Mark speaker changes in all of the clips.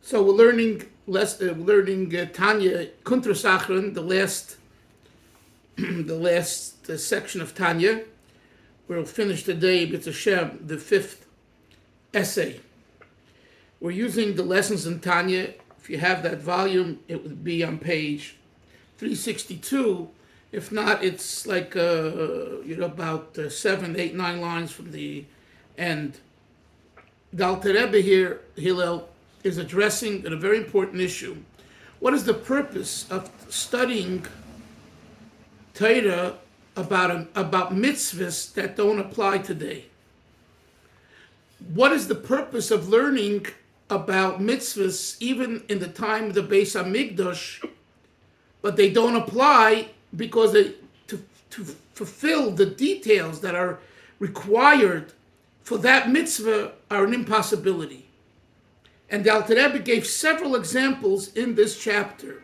Speaker 1: So we're learning Tanya, Kuntres Acharon, the last section of Tanya. We'll finish today, B'ez Hashem, the 5th essay. We're using the lessons in Tanya. If you have that volume, it would be on page 362. If not, it's like about 7, 8, 9 lines from the end. The Alter Rebbe here, Hillel, is addressing a very important issue. What is the purpose of studying Torah about mitzvahs that don't apply today? What is the purpose of learning about mitzvahs even in the time of the Beis HaMikdash, but they don't apply because to fulfill the details that are required for that mitzvah are an impossibility? And the Alter Rebbe gave several examples in this chapter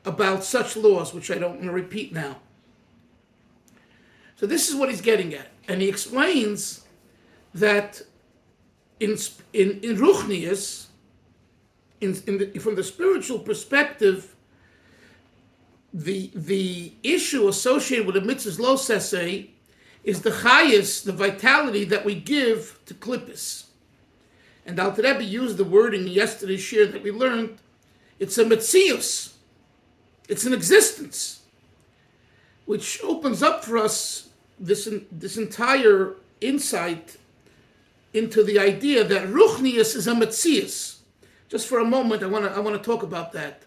Speaker 1: about such laws, which I don't want to repeat now. So this is what he's getting at. And he explains that in Ruchnius, from the spiritual perspective, the issue associated with the mitzvahs lo sesei is the chayis, the vitality that we give to klippus. And Alter Rebbe used the wording in yesterday's shir that we learned. It's a metzius. It's an existence, which opens up for us this entire insight into the idea that Ruchnius is a metzius. Just for a moment, I want to talk about that.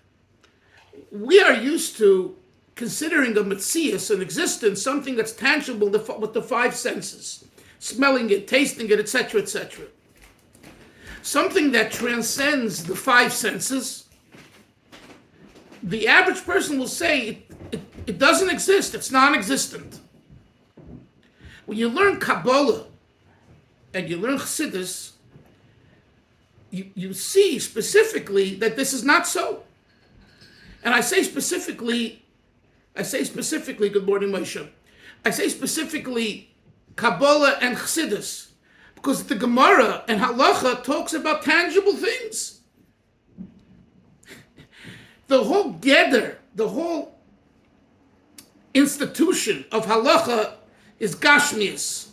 Speaker 1: We are used to considering a metzius, an existence, something that's tangible with the 5 senses, smelling it, tasting it, etc., etc. Something that transcends the 5 senses. The average person will say it doesn't exist, it's non-existent. When you learn Kabbalah and you learn Chassidus, you see specifically that this is not so. And I say specifically, good morning, Moshe. I say specifically Kabbalah and Chassidus, because the Gemara and Halacha talks about tangible things. The whole Geder, the whole institution of Halacha is Gashmius.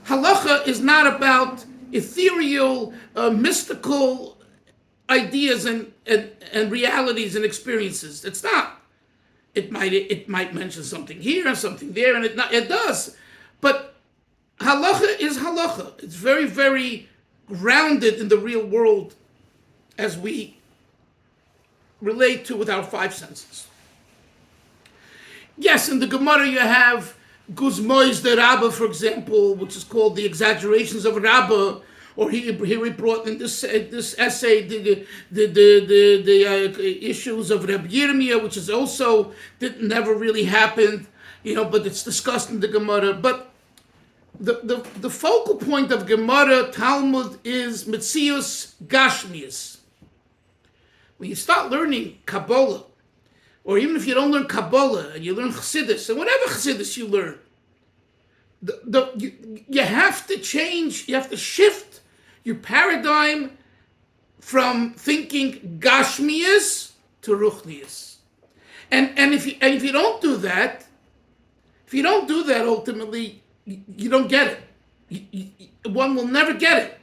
Speaker 1: Halacha is not about ethereal, mystical ideas and realities and experiences. It's not. It might mention something here and something there, and it does. But halacha is halacha. It's very, very grounded in the real world as we relate to with our 5 senses. Yes, in the Gemara you have Guzmois de Rabbah, for example, which is called the exaggerations of Rabbah, or here we brought in this essay the issues of Rabbi Yirmiyah, which is also never really happened, but it's discussed in the Gemara. But the focal point of Gemara, Talmud, is Metzius Gashmius. When you start learning Kabbalah, or even if you don't learn Kabbalah and you learn Chassidus, and whatever Chassidus you learn, you have to change, you have to shift your paradigm from thinking Gashmius to Ruchnius. And if you don't do that, ultimately, you don't get it. One will never get it.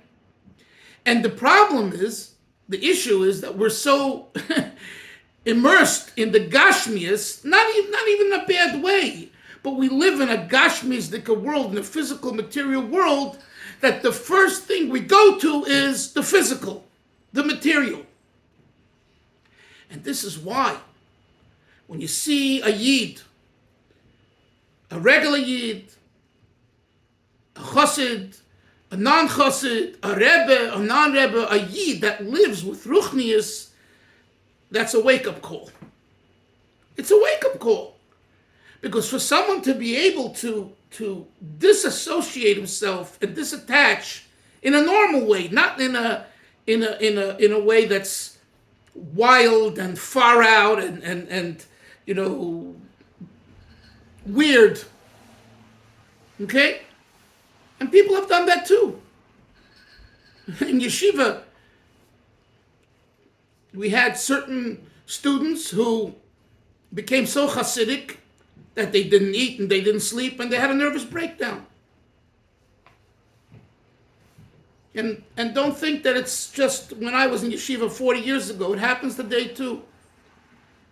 Speaker 1: And the issue is that we're so immersed in the Gashmius, not even in a bad way, but we live in a Gashmiistic world, in a physical, material world, that the first thing we go to is the physical, the material. And this is why, when you see a Yid, a regular Yid, a Chassid, a non-Chassid, a Rebbe, a non-Rebbe, a Yid that lives with Ruchnius, that's a wake-up call. It's a wake-up call. Because for someone to be able to disassociate himself and disattach in a normal way, not in a way that's wild and far out and weird. Okay? And people have done that too. In yeshiva, We had certain students who became so Hasidic that they didn't eat and they didn't sleep and they had a nervous breakdown. And don't think that it's just when I was in yeshiva 40 years ago. It happens today too.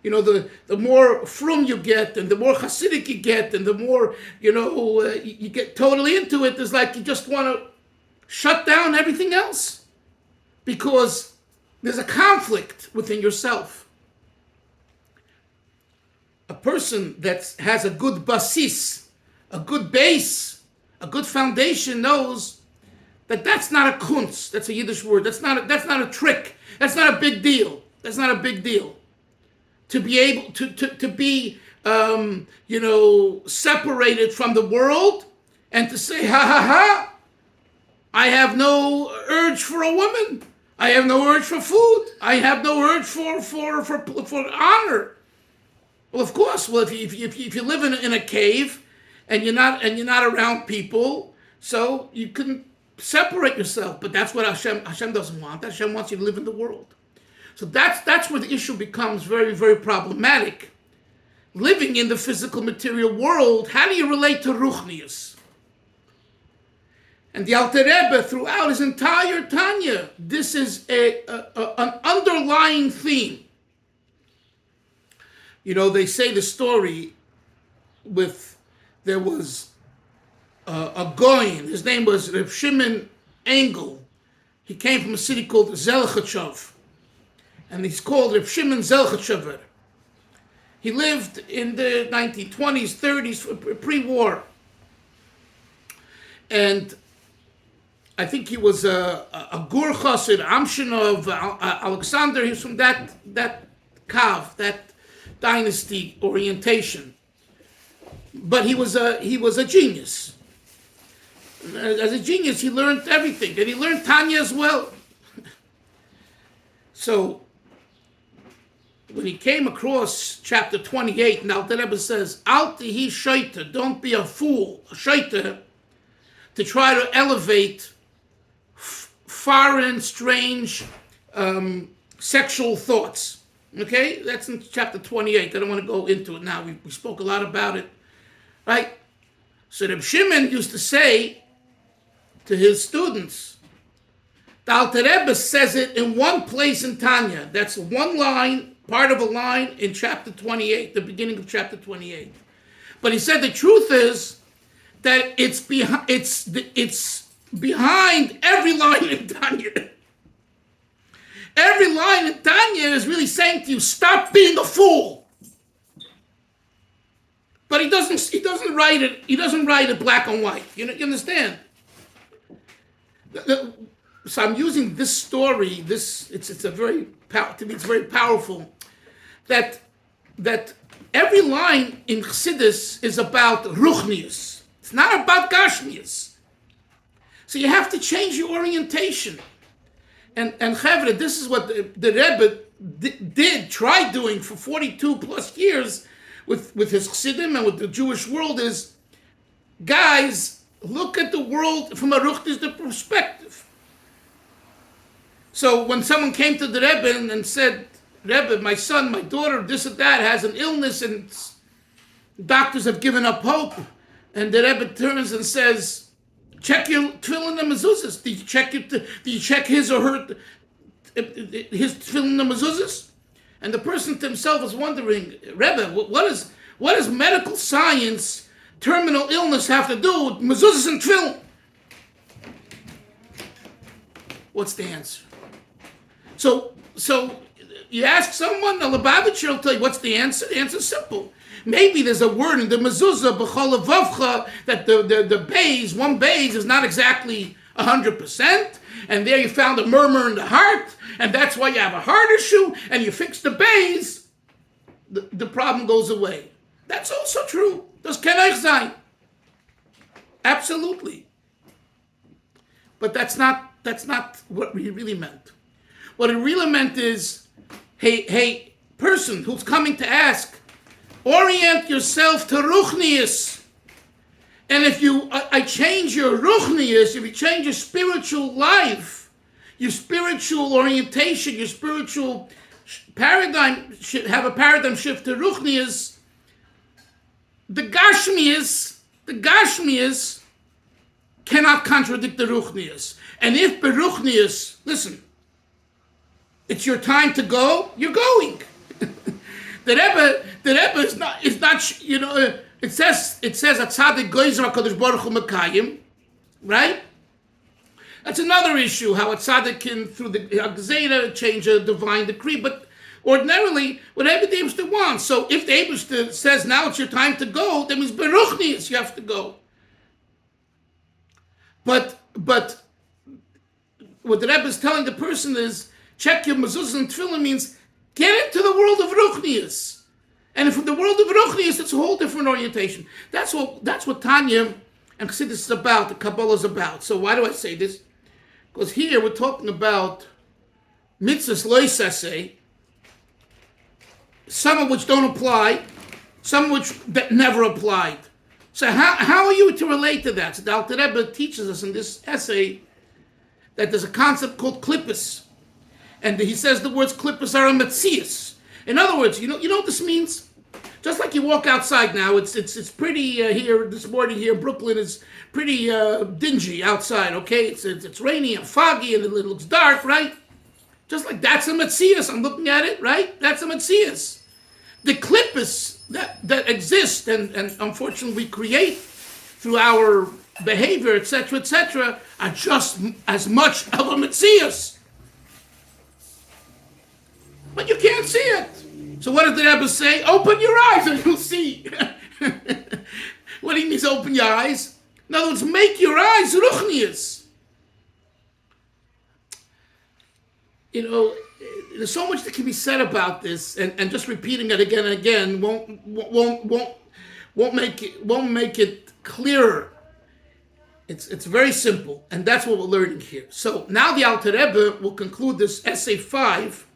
Speaker 1: You know, the more frum you get and the more Hasidic you get and the more, you get totally into it, it's like you just want to shut down everything else because there's a conflict within yourself. A person that has a good basis, a good base, a good foundation knows that that's not a kunz. That's a Yiddish word. That's not a trick. That's not a big deal. That's not a big deal. To be able to be separated from the world and to say, ha ha ha, I have no urge for a woman. I have no urge for food. I have no urge for honor. Well, of course. Well, if you live in a cave and you're not around people, so you can separate yourself. But that's what Hashem doesn't want. Hashem wants you to live in the world. So that's where the issue becomes very, very problematic. Living in the physical material world, how do you relate to Ruchnius? And the Alter Rebbe, throughout his entire Tanya, this is an underlying theme. They say the story there was a Goyin. His name was Reb Shimon Engel. He came from a city called Zelchachov. And he's called Reb Shimon Zelchachover. He lived in the 1920s, 30s, pre-war. And I think he was a Gur Chassid, Amshinov, Alexander. He was from that Kav, that dynasty orientation. But he was a genius. As a genius, he learned everything, and he learned Tanya as well. So when he came across chapter 28, and Alter Rebbe says, "Al tihi shaita, don't be a fool, a shaita, to try to elevate foreign, strange, sexual thoughts." Okay, that's in chapter 28. I don't want to go into it now. We spoke a lot about it, right? So Reb Shimon used to say to his students, the Alter Rebbe says it in one place in Tanya. That's one line, part of a line in chapter 28, the beginning of chapter 28. But he said the truth is that it's behind every line in Tanya. Every line in Tanya is really saying to you, stop being a fool. But he doesn't write it black and white. You understand? So I'm using this story. It's very powerful. That every line in Chassidus is about Ruchnius. It's not about Gashmius. So you have to change your orientation. And Chavre, this is what the Rebbe tried doing for 42 plus years with his Chassidim and with the Jewish world is, guys, look at the world from a Ruchnius perspective. So when someone came to the Rebbe and said, Rebbe, my son, my daughter, this or that has an illness and doctors have given up hope, and the Rebbe turns and says, check your tefillin and mezuzahs. Do you check his or her his tefillin and mezuzahs? And the person to himself is wondering, Rebbe, what does medical science, terminal illness have to do with mezuzahs and tefillin? What's the answer? So you ask someone, a Lubavitcher will tell you what's the answer. The answer is simple. Maybe there's a word in the mezuzah, b'chol levavcha, that the bays, one bays is not exactly 100%, and there you found a murmur in the heart, and that's why you have a heart issue, and you fix the bays, the problem goes away. That's also true. Das kann euch sein. Absolutely. But that's not what he really meant. What it really meant is, hey, person who's coming to ask, orient yourself to Ruchnius. And if I change your Ruchnius, if you change your spiritual life, your spiritual orientation, your spiritual paradigm should have a paradigm shift to Ruchnius. The Gashmias cannot contradict the Ruchnius. And if Beruchnius, listen, it's your time to go, you're going. The Rebbe is not, it says a tzaddik goyzer HaKadosh Baruch Hu Mekayim, right? That's another issue, how a tzaddik can, through the Gzeira, change a divine decree, but ordinarily, whatever the Eibishter wants. So if the Eibishter says, now it's your time to go, that means Beruchnius, you have to go. But what the Rebbe is telling the person is, check your mezuzah and tefillah means, get into the world of Ruchnius. And from the world of Ruchnius, it's a whole different orientation. That's what Tanya and Chassidus is about, the Kabbalah is about. So why do I say this? Because here we're talking about mitzvahs loisase, some of which don't apply, some of which that never applied. So how are you to relate to that? So the Alter Rebbe teaches us in this essay that there's a concept called klippus. And he says the words klippus are a metzias. In other words, you know what this means? Just like you walk outside now, it's pretty here this morning here in Brooklyn. It's pretty dingy outside. Okay, it's rainy and foggy and it looks dark, right? Just like that's a metzias. I'm looking at it, right? That's a metzias. The klippus that exist and unfortunately we create through our behavior, etc., are just as much of a metzias. But you can't see it. So what did the Rebbe say? Open your eyes and you'll see. What he means, open your eyes? In other words, make your eyes ruchnius. There's so much that can be said about this, and just repeating it again and again won't make it clearer. It's very simple, and that's what we're learning here. So now the Alter Rebbe will conclude this essay 5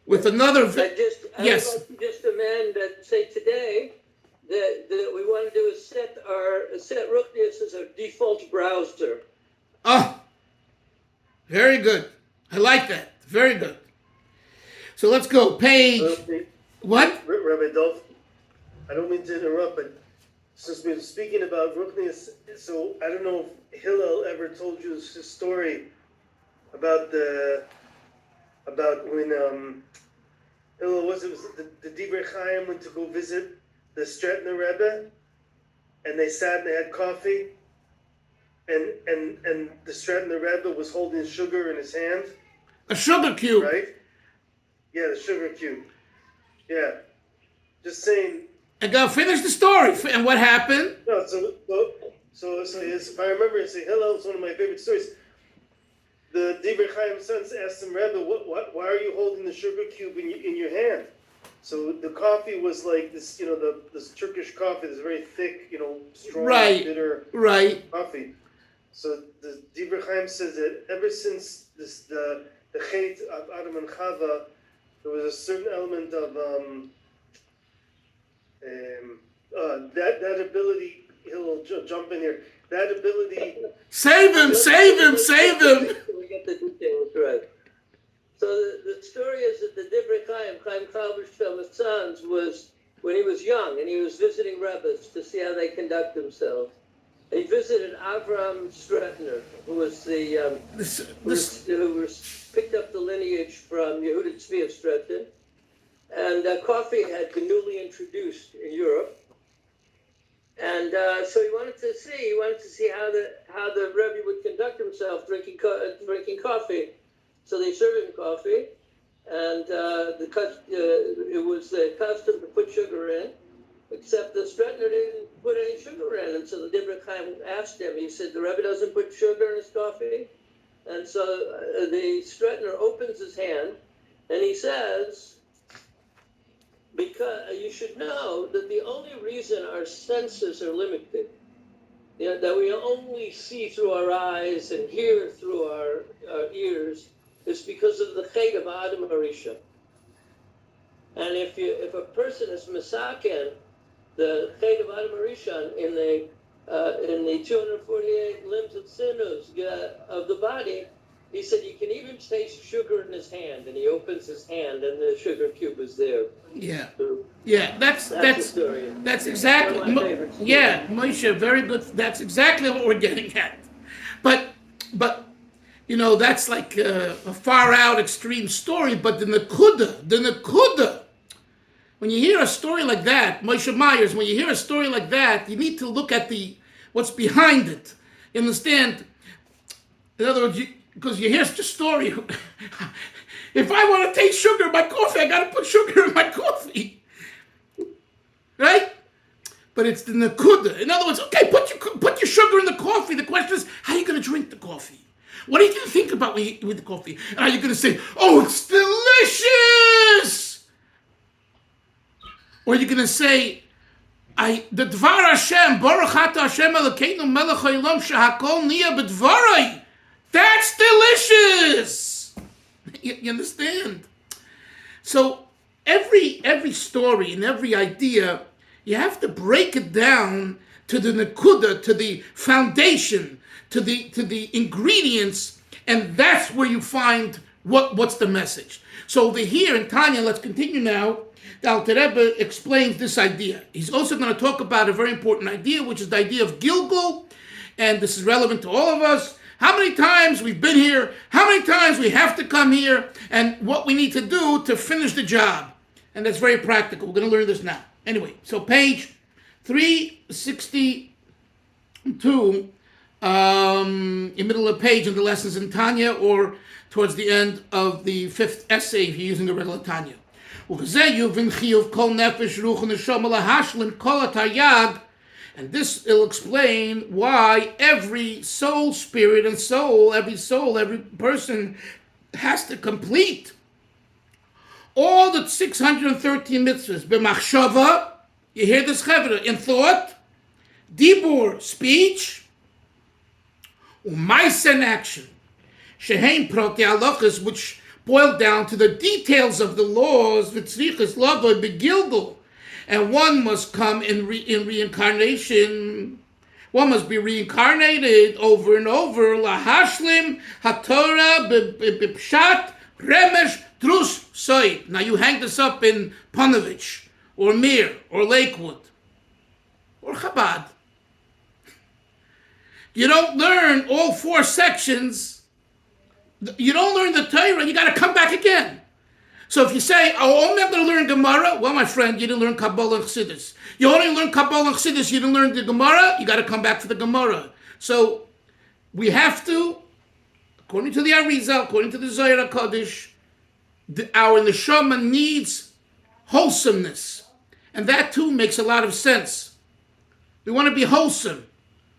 Speaker 1: with another.
Speaker 2: Yes. I'd like to just amend that. Say today that we want to do is set Ruchnius as our default browser.
Speaker 1: Oh, very good. I like that. Very good. So let's go. Page. What?
Speaker 3: Rabbi Dalfin, I don't mean to interrupt, but since we're speaking about Ruchnius, so I don't know if Hillel ever told you his story about when Hillel was the Divrei Chaim went to go visit the Stratner Rebbe, and they sat and they had coffee, and the Stratner Rebbe was holding sugar in his hand.
Speaker 1: A sugar cube.
Speaker 3: Right? Yeah, the sugar cube. Yeah. Just saying.
Speaker 1: And go finish the story. And what happened?
Speaker 3: No, so if I remember, Hillel is one of my favorite stories. The Divrei Chaim sons asked him, Rebbe, why are you holding the sugar cube in your hand? So the coffee was like this, this Turkish coffee, this very thick, strong, bitter coffee. So the Divrei Chaim says that ever since the Chet of Adam and Chava, there was a certain element of that ability. He'll jump in here. That ability.
Speaker 1: Save him!
Speaker 2: We get the details right. So the story is that the Divrei Chaim Kalber's sons, was when he was young and he was visiting rabbis to see how they conduct themselves. He visited Avram Stratner, who was who picked up the lineage from Yehuda Tzvi of Stratton, and coffee had been newly introduced in Europe, and so he wanted to see how the Rebbe would conduct himself drinking coffee. So they served him coffee, and it was the custom to put sugar in. Except the Stratner didn't put any sugar in, and so the Divrei Chaim asked him. He said, "The Rebbe doesn't put sugar in his coffee," and so the Stratner opens his hand, and he says, "Because you should know that the only reason our senses are limited, that we only see through our eyes and hear through our ears, is because of the Chet of Adam Harishon. And if a person is misaken the Chet of Adam Harishon in the 248 limbs of sinews of the body, He said you can even taste sugar in his hand, and he opens his hand, and the sugar cube is there.
Speaker 1: Yeah.
Speaker 2: So
Speaker 1: Yeah,
Speaker 2: that's the story.
Speaker 1: that's exactly.
Speaker 2: One of my favorites.
Speaker 1: Yeah, Moshe, very good. That's exactly what we're getting at. But that's like a far out extreme story. But the Nakuda. When you hear a story like that, Moshe Myers, when you hear a story like that, you need to look at what's behind it. You understand? In other words, because you hear such a story. If I want to taste sugar in my coffee, I got to put sugar in my coffee, right? But it's the nakuda. In other words, okay, put your sugar in the coffee. The question is, how are you going to drink the coffee? What are you going to think about with the coffee? And are you going to say, oh, it's delicious? Or are you going to say, the Dvar Hashem, Baruch Ata Hashem Elokeinu Melech Haolam Shehakol Niya B'Dvarei. That's delicious. You understand? So every story and every idea, you have to break it down to the nakuda, to the foundation, to the ingredients, and that's where you find what's the message. So over here in Tanya, let's continue now. The Alter Rebbe explains this idea. He's also going to talk about a very important idea, which is the idea of Gilgul, and this is relevant to all of us. How many times we've been here, how many times we have to come here, and what we need to do to finish the job. And that's very practical. We're going to learn this now. Anyway, so page 362, in the middle of the page in the lessons in Tanya, or towards the end of the fifth essay if you're using the regular Tanya. And this will explain why every soul, spirit, and soul, every person has to complete all the 613 mitzvahs. B'machshava, you hear this chevra, in thought, dibur, speech, u'maisen, action, shehein protei halachas, which boil down to the details of the laws, v'tzrichas lavoi begilgul. And one must come in reincarnation. One must be reincarnated over and over. Lahashlim haTorah b'pshat remesh drus soid. Now you hang this up in Panovich, or Mir, or Lakewood, or Chabad. You don't learn all 4 sections. You don't learn the Torah. You got to come back again. So if you say, oh, only I'm going to learn Gemara, well, my friend, you didn't learn Kabbalah and Chassidus. You only learn Kabbalah and Chassidus, you didn't learn the Gemara, you got to come back for the Gemara. So we have to, according to the Arizal, according to the Zohar HaKadosh, our neshama needs wholesomeness. And that too makes a lot of sense. We want to be wholesome.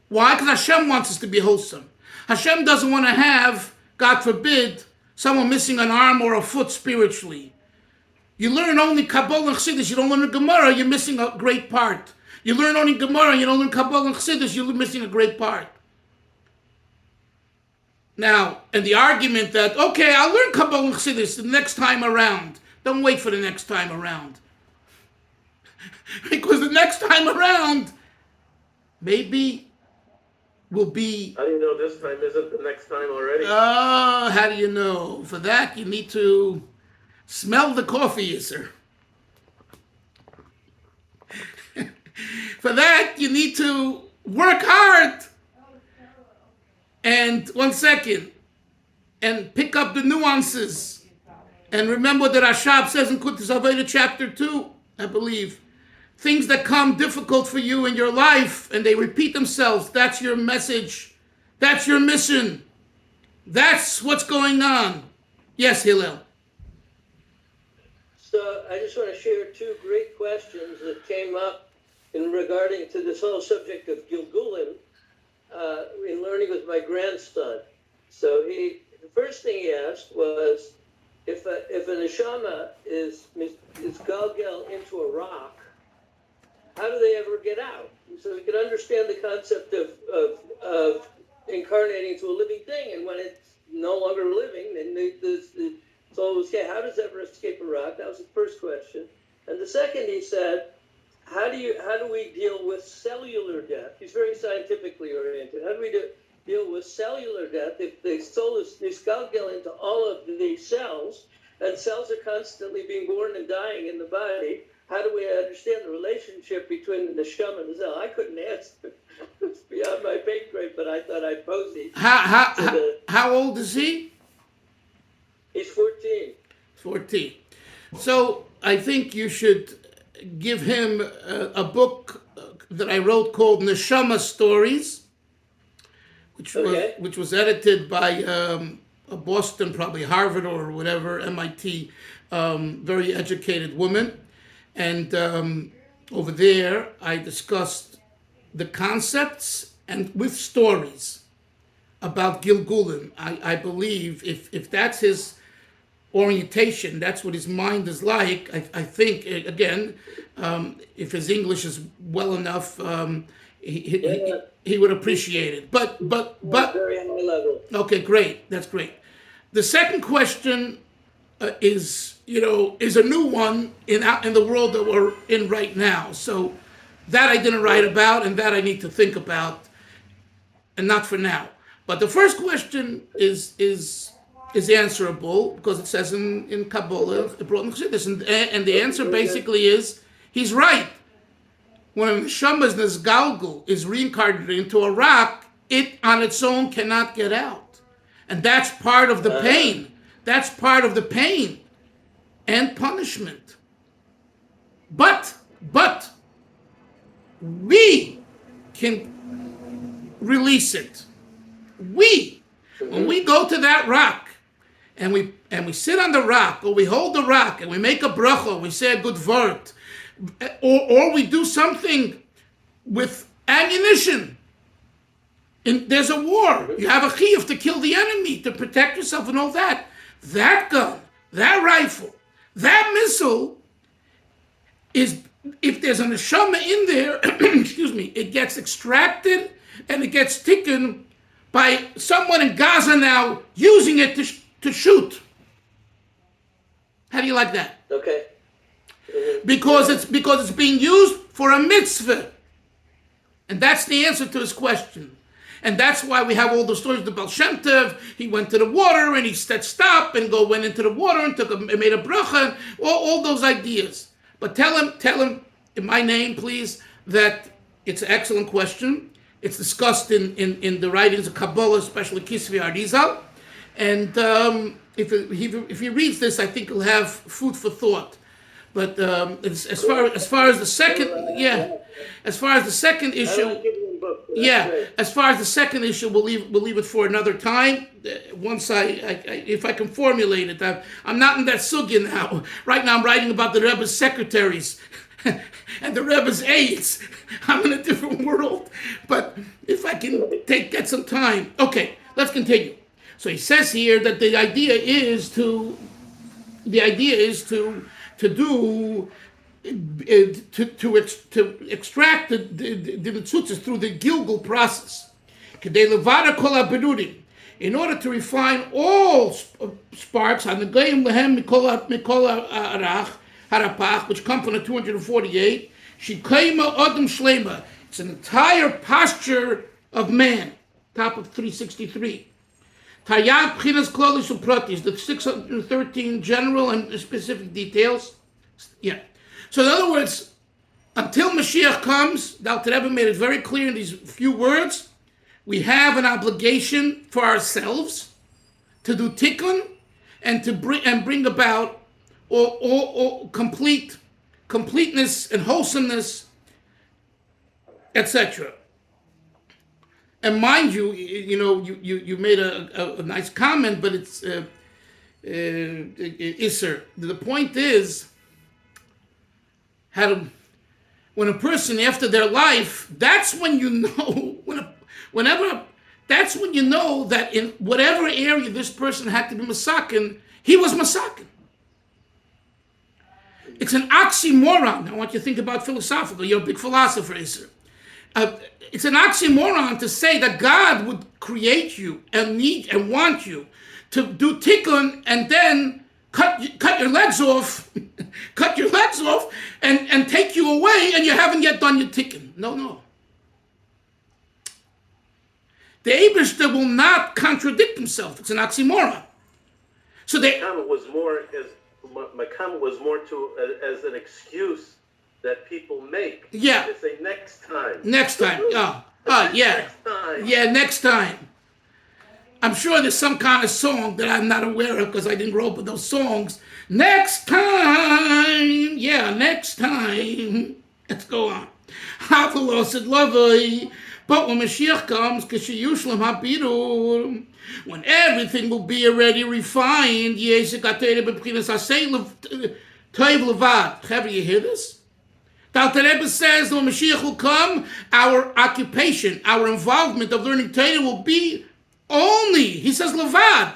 Speaker 1: Why? Because Hashem wants us to be wholesome. Hashem doesn't want to have, God forbid, someone missing an arm or a foot spiritually. You learn only Kabbalah and Chassidus, you don't learn the Gemara, you're missing a great part. You learn only Gemara, you don't learn Kabbalah and Chassidus, you're missing a great part. Now, and the argument that, okay, I'll learn Kabbalah and Chassidus the next time around. Don't wait for the next time around. Because the next time around, maybe will be...
Speaker 2: How do you know this time isn't the next time already?
Speaker 1: Oh, how do you know? For that, you need to smell the coffee, sir. For that, you need to work hard. And 1 second. And pick up the nuances. And remember that Rashab says in Kuntres chapter 2, I believe, things that come difficult for you in your life and they repeat themselves, that's your message. That's your mission. That's what's going on. Yes, Hillel.
Speaker 2: So I just want to share 2 great questions that came up in regarding to this whole subject of Gilgulim in learning with my grandson. So the first thing he asked was, if a neshama is galgal into a rock, how do they ever get out? So we can understand the concept of incarnating to a living thing, and when it's no longer living, then it's always, okay, how does it ever escape a rock? That was the first question. And the second, he said, how do we deal with cellular death? He's very scientifically oriented. How do we deal with cellular death. If the soul is nisgalgel into all of the cells, and cells are constantly being born and dying in the body, how do we understand the relationship between the neshama and the cell? I couldn't answer. It's beyond my pay grade, but I thought I'd pose these.
Speaker 1: How old is he?
Speaker 2: He's 14.
Speaker 1: 14. So I think you should give him a book that I wrote called Neshama Stories, which was edited by a Boston, probably Harvard or whatever, MIT, very educated woman. And over there, I discussed the concepts and with stories about Gilgulim. I believe if that's his orientation, that's what his mind is like. I think, again, if his English is well enough, he would appreciate it. But
Speaker 2: Very high level.
Speaker 1: okay, great. That's great. The second question is a new one in the world that we're in right now. So that I didn't write about, and that I need to think about, and not for now. But the first question is answerable because it says in Kabbalah, it brought in Chassidus, and the answer basically is he's right. When a neshama's nesgalgul is reincarnated into a rock, it on its own cannot get out, and that's part of the pain. That's part of the pain and punishment. But we can release it. When we go to that rock and we sit on the rock, or we hold the rock and we make a bracha, we say a good word, or we do something with ammunition. There's a war. You have a chiyuv to kill the enemy, to protect yourself and all that. That gun, that rifle, that missile is, if there's a neshama in there, excuse me, it gets extracted and it gets taken by someone in Gaza now using it to shoot. How do you like that?
Speaker 2: Okay.
Speaker 1: Because it's being used for a mitzvah. And that's the answer to his question. And that's why we have all the stories of the Baal Shem Tov. He went to the water and he said stop and went into the water and made a bracha, all those ideas. But tell him in my name, please, that it's an excellent question. It's discussed in the writings of Kabbalah, especially Kisvi Arizal. And if he reads this, I think he'll have food for thought. But as far as the second issue, as far as the second issue, we'll leave it for another time. Once if I can formulate it, I'm not in that sugya now. Right now, I'm writing about the Rebbe's secretaries and the Rebbe's aides. I'm in a different world. But if I can get some time, okay, let's continue. So he says here that the idea is to extract the mitzutzas through the Gilgul process. In order to refine all sparks on the Goyim Lehem Mikol Harapach, which come from the 248, Shikaima Adam Shlema. It's an entire posture of man, top of 363. Tayat Pchinas Klolis Upratis, the 613 general and specific details. Yeah. So in other words, until Mashiach comes, the Alter Rebbe made it very clear in these few words, we have an obligation for ourselves to do tikkun and to bring about all completeness and wholesomeness, etc. And mind you, you made a nice comment, but it's Isser. The point is, when a person after their life, that's when you know, that's when you know that in whatever area this person had to be masakin, he was masakin. It's an oxymoron. I want you to think about philosophical. You're a big philosopher, Isser. It's an oxymoron to say that God would create you and need and want you to do tikkun and then cut your legs off, and take you away, and you haven't yet done your tikkun. No. The Eibishter will not contradict himself. It's an oxymoron. So
Speaker 4: My comment was more as an excuse that people make.
Speaker 1: Yeah.
Speaker 4: They say next time.
Speaker 1: Next time. Yeah.
Speaker 4: Next time.
Speaker 1: Yeah, next time. I'm sure there's some kind of song that I'm not aware of because I didn't grow up with those songs. Next time. Yeah, next time. Let's go on. Havelos said lovey. But when Mashiach comes, when everything will be already refined, you hear this? The Alter Rebbe says when Mashiach will come, our occupation, our involvement of learning Torah will be only, he says levad,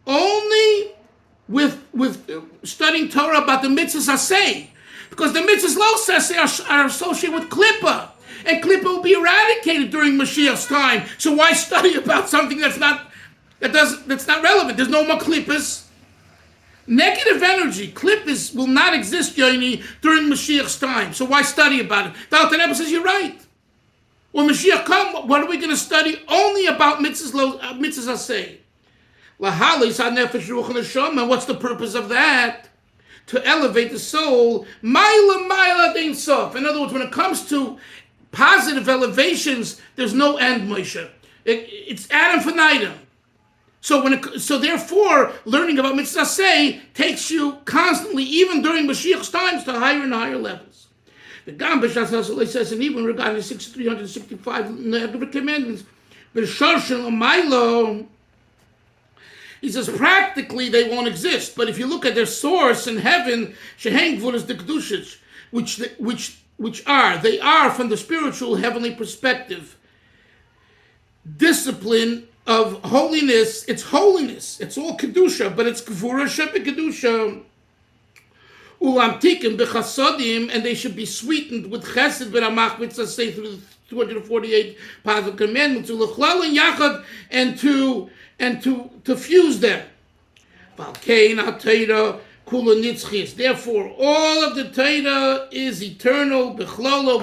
Speaker 1: only with studying Torah about the mitzvahs aseh. Because the mitzvahs lo saseh are associated with klippa. And klippa will be eradicated during Mashiach's time. So why study about something that's not relevant? There's no more klippas. Negative energy, klippas, will not exist, Yoni, during Mashiach's time. So why study about it? The Alter Rebbe says you're right. When Mashiach comes, what are we going to study? Only about mitzvahs aseh. Lahalis ha-nefesh ruach neshama. What's the purpose of that? To elevate the soul. Maila dein sof. In other words, when it comes to positive elevations, there's no end, Moshe. It's ad infinitum. So therefore, learning about mitzvah say takes you constantly, even during Mashiach's times, to higher and higher levels. The Gam says, and even regarding the 365 negative commandments, he says practically they won't exist. But if you look at their source in heaven, sheheng is the kedushas, they are from the spiritual heavenly perspective. Discipline of holiness, it's holiness. It's all kedusha, but it's gvura shepe kedusha. Ulamtikim bechasodim, and they should be sweetened with chesed v'ramach mitzvah say through the 248 positive commandments, ulechlal and yachad, and to fuse them. Valkein ha'teira kula nitzchis. Therefore, all of the Torah is eternal, bechlolo,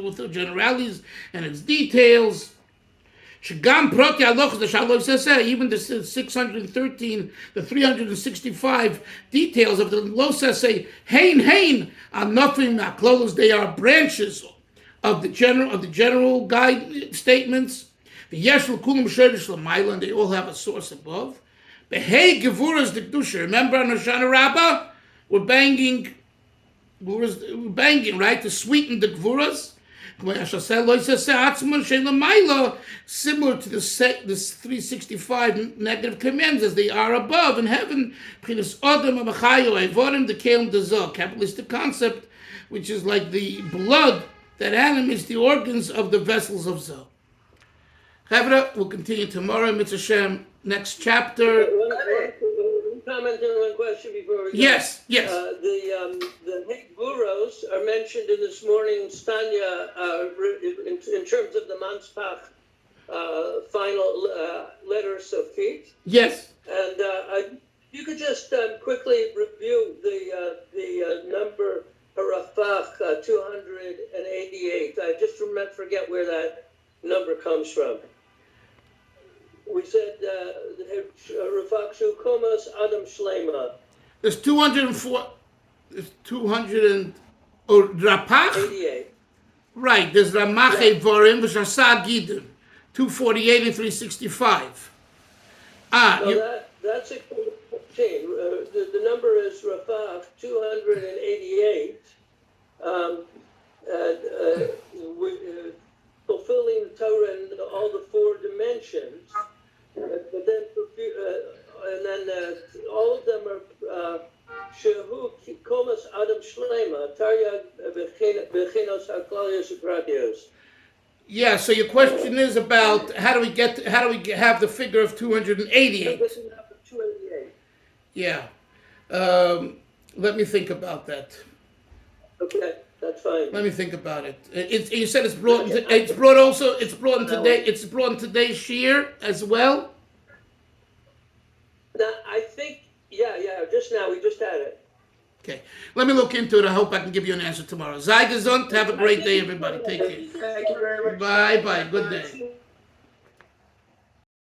Speaker 1: with the generalities and its details. Shagam proti alochos, the Shalom says, even the 613, the 365 details of the law say, hein, are nothing, aklolos, they are branches of the general guide statements. The yeshul kulam sherish l'mayla, and they all have a source above. The hey gevuras the kedusha. Remember on Hoshana Rabbah, we're banging, right, to sweeten the gevuras. Similar to the 365 negative commands as they are above in heaven. The Kabbalistic concept, which is like the blood that animates the organs of the vessels of Zoh. Chavra, we'll continue tomorrow. Mitzvah Shem, next chapter.
Speaker 2: One comment and one question before we go.
Speaker 1: Yes.
Speaker 2: The Hegburos are mentioned in this morning's Tanya in terms of the Manspach final letters of feet.
Speaker 1: Yes.
Speaker 2: And you could just quickly review the number Harafach 288. I just forget where that number comes from. We said Rafach Shu Komas Adam Shlema.
Speaker 1: There's 204. There's 200 or Rapach.
Speaker 2: 88.
Speaker 1: Right. There's Ramache Vorim v'Shasa Gidim. 248 and 365.
Speaker 2: That's a change. The number is Rafach 288. Fulfilling the Torah in all the four dimensions, but then all of them are Shehu Komas Adam Shlema Tarya Bechinos Haklalios Upratios.
Speaker 1: Yeah. So your question is about how do we have the figure of 288?
Speaker 2: 288.
Speaker 1: Yeah. Let me think about that.
Speaker 2: Okay. That's fine.
Speaker 1: Let me think about it. You said it's brought in today's shir as well.
Speaker 2: Now, I think, yeah. Just now, we just had it.
Speaker 1: Okay, let me look into it. I hope I can give you an answer tomorrow. Sei gesund. Have a great day, everybody. Take care.
Speaker 3: Thank you very much.
Speaker 1: Bye. Good day.